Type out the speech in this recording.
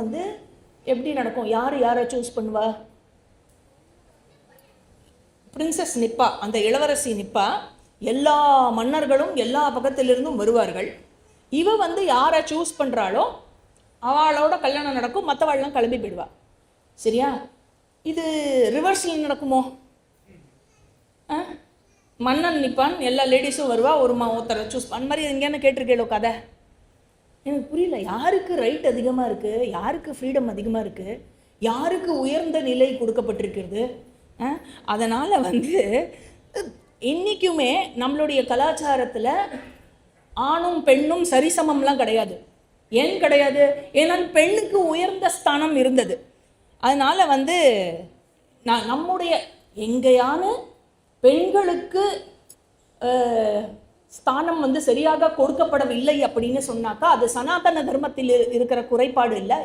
வந்து எப்படி நடக்கும்? யார் யாரை சூஸ் பண்ணுவா? பிரின்சஸ் நிப்பா, அந்த இளவரசி நிப்பா. எல்லா மன்னர்களும் எல்லா பக்கத்திலிருந்தும் வருவார்கள். இவ வந்து யாரை சூஸ் பண்ணுறாளோ அவளோட கல்யாணம் நடக்கும், மற்றவாள்லாம் கிளம்பி போயிடுவா. சரியா? இது ரிவர்ஸில் நடக்குமோ? மன்னன் நிற்பான், எல்லா லேடிஸும் வருவா, ஒருத்தரை சூஸ் அந்த மாதிரி எங்கேயானு கேட்டிருக்கேளோ கதை? எனக்கு புரியல. யாருக்கு ரைட் அதிகமாக இருக்குது, யாருக்கு ஃப்ரீடம் அதிகமாக இருக்குது, யாருக்கு உயர்ந்த நிலை கொடுக்கப்பட்டிருக்கிறது? அதனால் வந்து இன்றைக்குமே நம்மளுடைய கலாச்சாரத்தில் ஆணும் பெண்ணும் சரிசமம்லாம் கிடையாது. ஏன் கிடையாது? ஏன்னால் பெண்ணுக்கு உயர்ந்த ஸ்தானம் இருந்தது. அதனால் வந்து நம்முடைய எங்கேயான பெண்களுக்கு ஸ்தானம் வந்து சரியாக கொடுக்கப்படவில்லை அப்படின்னு சொன்னாக்கா அது சனாதன தர்மத்தில் இருக்கிற குறைபாடு இல்லை.